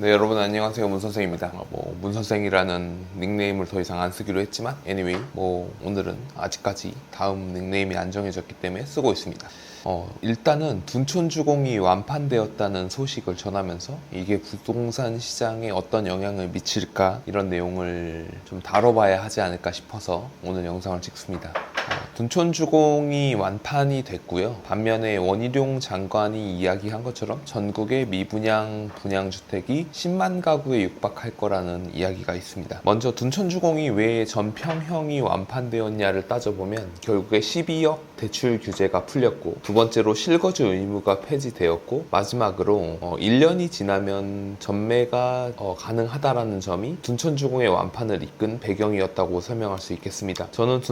네, 여러분 안녕하세요. 문선생입니다. 문선생이라는 닉네임을 더 이상 안 쓰기로 했지만 anyway, 오늘은 아직까지 다음 닉네임이 안 정해졌기 때문에 쓰고 있습니다. 일단은 둔촌주공이 완판되었다는 소식을 전하면서 이게 부동산 시장에 어떤 영향을 미칠까 이런 내용을 좀 다뤄봐야 하지 않을까 싶어서 오늘 영상을 찍습니다. 둔촌주공이 완판이 됐고요. 반면에 원희룡 장관이 이야기한 것처럼 전국의 미분양 분양주택이 10만 가구에 육박할 거라는 이야기가 있습니다. 먼저 둔촌주공이 왜 전평형이 완판되었냐를 따져보면 결국에 12억 대출 규제가 풀렸고, 두 번째로 실거주 의무가 폐지되었고, 마지막으로 1년이 지나면 전매가 가능하다라는 점이 둔촌주공의 완판을 이끈 배경이었다고 설명할 수 있겠습니다. 저는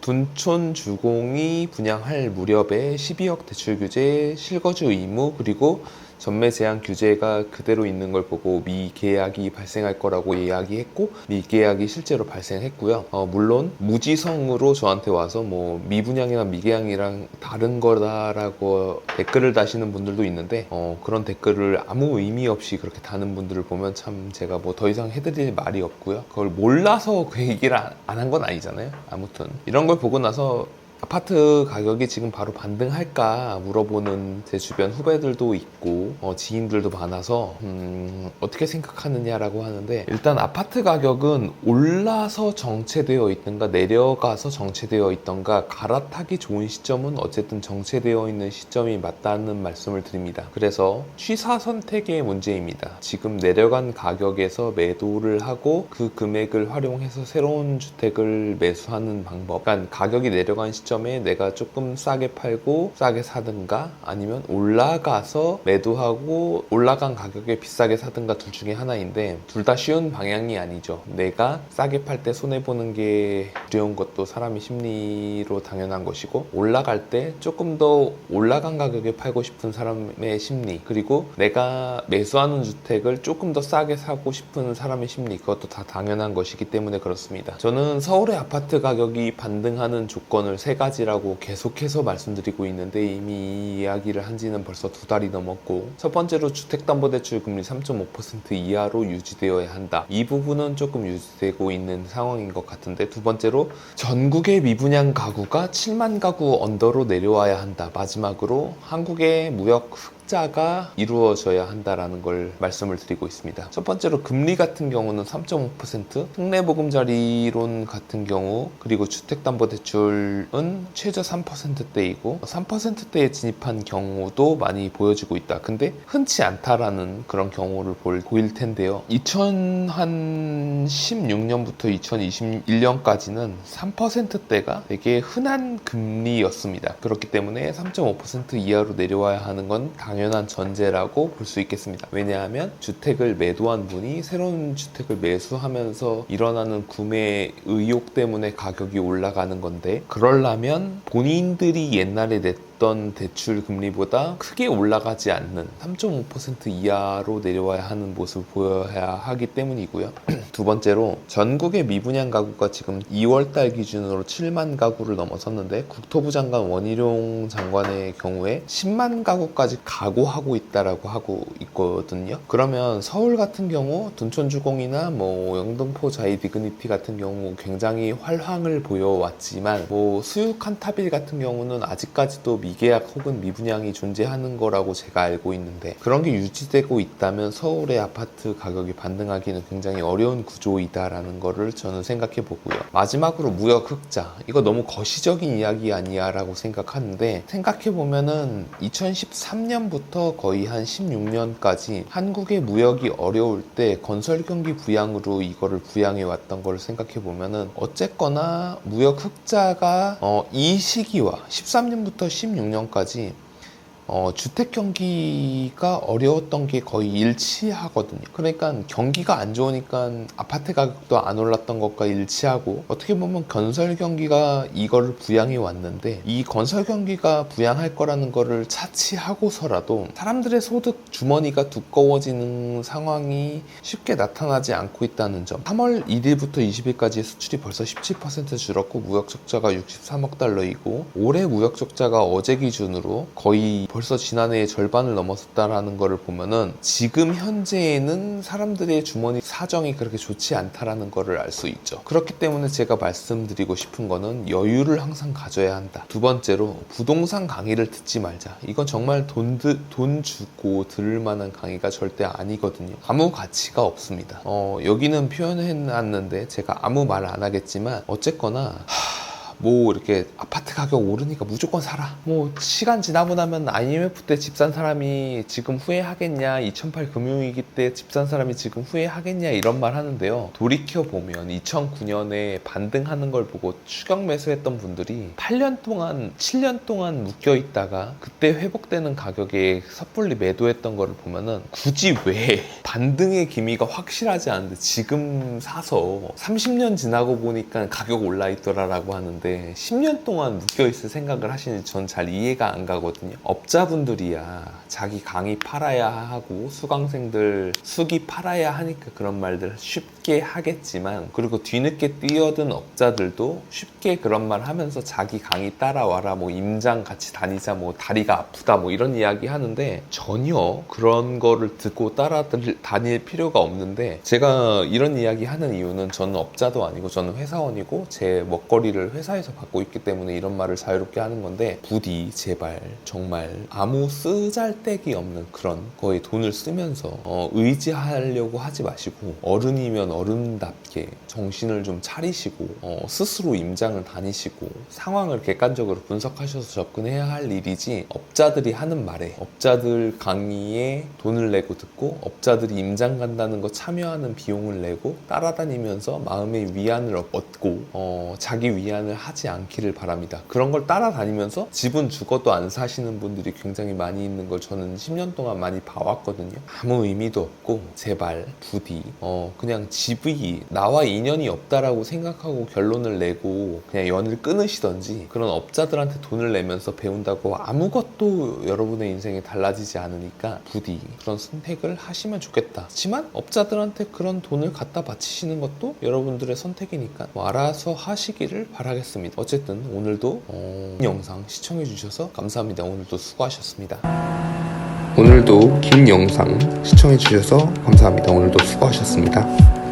둔촌주공이 분양할 무렵에 12억 대출 규제, 실거주 의무, 그리고 전매 제한 규제가 그대로 있는 걸 보고 미계약이 발생할 거라고 이야기했고, 미계약이 실제로 발생했고요. 물론 무지성으로 저한테 와서 미분양이나 미계약이랑 다른 거다라고 댓글을 다시는 분들도 있는데, 그런 댓글을 아무 의미 없이 그렇게 다는 분들을 보면 참 제가 더 이상 해드릴 말이 없고요. 그걸 몰라서 그 얘기를 안 한 건 아니잖아요. 아무튼 이런 걸 보고 나서 아파트 가격이 지금 바로 반등할까 물어보는 제 주변 후배들도 있고 지인들도 많아서 어떻게 생각하느냐라고 하는데, 일단 아파트 가격은 올라서 정체되어 있던가 내려가서 정체되어 있던가 갈아타기 좋은 시점은 어쨌든 정체되어 있는 시점이 맞다는 말씀을 드립니다. 그래서 취사 선택의 문제입니다. 지금 내려간 가격에서 매도를 하고 그 금액을 활용해서 새로운 주택을 매수하는 방법, 그러니까 가격이 내려간 시점에 내가 조금 싸게 팔고 싸게 사든가, 아니면 올라가서 매도하고 올라간 가격에 비싸게 사든가, 둘 중에 하나인데 둘 다 쉬운 방향이 아니죠. 내가 싸게 팔 때 손해보는 게 두려운 것도 사람의 심리로 당연한 것이고, 올라갈 때 조금 더 올라간 가격에 팔고 싶은 사람의 심리, 그리고 내가 매수하는 주택을 조금 더 싸게 사고 싶은 사람의 심리, 그것도 다 당연한 것이기 때문에 그렇습니다. 저는 서울의 아파트 가격이 반등하는 조건을 세 가지라고 계속해서 말씀드리고 있는데, 이미 이 이야기를 한 지는 벌써 2달이 넘었고, 첫 번째로 주택담보대출 금리 3.5% 이하로 유지되어야 한다. 이 부분은 조금 유지되고 있는 상황인 것 같은데, 두 번째로 전국의 미분양 가구가 7만 가구 언더로 내려와야 한다. 마지막으로 한국의 무역 흑자가 이루어져야 한다라는 걸 말씀을 드리고 있습니다. 첫 번째로 금리 같은 경우는 3.5%, 특례보금자리론 같은 경우, 그리고 주택담보대출은 최저 3%대이고 3%대에 진입한 경우도 많이 보여지고 있다. 근데 흔치 않다라는 그런 경우를 보일 텐데요. 2016년부터 2021년까지는 3%대가 되게 흔한 금리였습니다. 그렇기 때문에 3.5% 이하로 내려와야 하는 건 당연한 전제라고 볼 수 있겠습니다. 왜냐하면 주택을 매도한 분이 새로운 주택을 매수하면서 일어나는 구매 의욕 때문에 가격이 올라가는 건데, 그러려면 본인들이 옛날에 냈던 대출 금리보다 크게 올라가지 않는 3.5% 이하로 내려와야 하는 모습을 보여야 하기 때문이고요. 두 번째로 전국의 미분양 가구가 지금 2월달 기준으로 7만 가구를 넘어섰는데, 국토부 장관 원희룡 장관의 경우에 10만 가구까지 각오하고 있다라고 하고 있거든요. 그러면 서울 같은 경우 둔촌주공이나 영등포 자이 디그니티 같은 경우 굉장히 활황을 보여왔지만, 수유 칸타빌 같은 경우는 아직까지도 미계약 혹은 미분양이 존재하는 거라고 제가 알고 있는데, 그런 게 유지되고 있다면 서울의 아파트 가격이 반등하기는 굉장히 어려운 구조이다라는 거를 저는 생각해 보고요. 마지막으로 무역 흑자, 이거 너무 거시적인 이야기 아니야 라고 생각하는데, 생각해 보면은 2013년부터 거의 한 16년까지 한국의 무역이 어려울 때 건설 경기 부양으로 이거를 부양해 왔던 걸 생각해 보면은, 어쨌거나 무역 흑자가 이 시기와 13년부터 16년까지 주택 경기가 어려웠던 게 거의 일치하거든요. 그러니까 경기가 안 좋으니까 아파트 가격도 안 올랐던 것과 일치하고, 어떻게 보면 건설 경기가 이거를 부양해 왔는데, 이 건설 경기가 부양할 거라는 거를 차치하고서라도 사람들의 소득 주머니가 두꺼워지는 상황이 쉽게 나타나지 않고 있다는 점. 3월 1일부터 20일까지 수출이 벌써 17% 줄었고 무역 적자가 63억 달러이고, 올해 무역 적자가 어제 기준으로 거의 벌써 지난해의 절반을 넘었다라는 거를 보면은 지금 현재에는 사람들의 주머니 사정이 그렇게 좋지 않다라는 거를 알 수 있죠. 그렇기 때문에 제가 말씀드리고 싶은 거는 여유를 항상 가져야 한다. 두 번째로 부동산 강의를 듣지 말자. 이건 정말 돈 주고 들을 만한 강의가 절대 아니거든요. 아무 가치가 없습니다. 여기는 표현해놨는데 제가 아무 말 안 하겠지만 어쨌거나 뭐 이렇게 아파트 가격 오르니까 무조건 사라. 뭐 시간 지나고 나면 IMF 때 집 산 사람이 지금 후회하겠냐, 2008 금융위기 때 집 산 사람이 지금 후회하겠냐 이런 말 하는데요. 돌이켜보면 2009년에 반등하는 걸 보고 추격 매수했던 분들이 8년 동안 7년 동안 묶여 있다가 그때 회복되는 가격에 섣불리 매도했던 거를 보면은 굳이 왜 반등의 기미가 확실하지 않은데 지금 사서 30년 지나고 보니까 가격 올라 있더라라고 하는데 10년 동안 묶여있을 생각을 하시는지 전 잘 이해가 안 가거든요. 업자분들이야 자기 강의 팔아야 하고 수강생들 수기 팔아야 하니까 그런 말들 쉽게 하겠지만, 그리고 뒤늦게 뛰어든 업자들도 쉽게 그런 말 하면서 자기 강의 따라와라, 뭐 임장 같이 다니자, 뭐 다리가 아프다, 뭐 이런 이야기 하는데 전혀 그런 거를 듣고 다닐 필요가 없는데, 제가 이런 이야기 하는 이유는 저는 업자도 아니고 저는 회사원이고 제 먹거리를 회사에서 받고 있기 때문에 이런 말을 자유롭게 하는 건데, 부디 제발 정말 아무 쓰잘데기 없는 그런 거에 돈을 쓰면서 의지하려고 하지 마시고 어른이면 어른답게 정신을 좀 차리시고 스스로 임장을 다니시고 상황을 객관적으로 분석하셔서 접근해야 할 일이지, 업자들이 하는 말에 업자들 강의에 돈을 내고 듣고 업자들이 임장 간다는 거 참여하는 비용을 내고 따라다니면서 마음의 위안을 얻고 자기 위안을 하지 않기를 바랍니다. 그런 걸 따라다니면서 집은 죽어도 안 사시는 분들이 굉장히 많이 있는 걸 저는 10년 동안 많이 봐왔거든요. 아무 의미도 없고 제발 부디 그냥 집이 나와 인연이 없다라고 생각하고 결론을 내고 그냥 연을 끊으시던지, 그런 업자들한테 돈을 내면서 배운다고 아무것도 여러분의 인생에 달라지지 않으니까 부디 그런 선택을 하시면 좋겠다. 하지만 업자들한테 그런 돈을 갖다 바치시는 것도 여러분들의 선택이니까 뭐 알아서 하시기를 바라겠습니다. 어쨌든 오늘도 영상 시청해주셔서 감사합니다. 오늘도 수고하셨습니다. 오늘도 긴 영상 시청해주셔서 감사합니다. 오늘도 수고하셨습니다.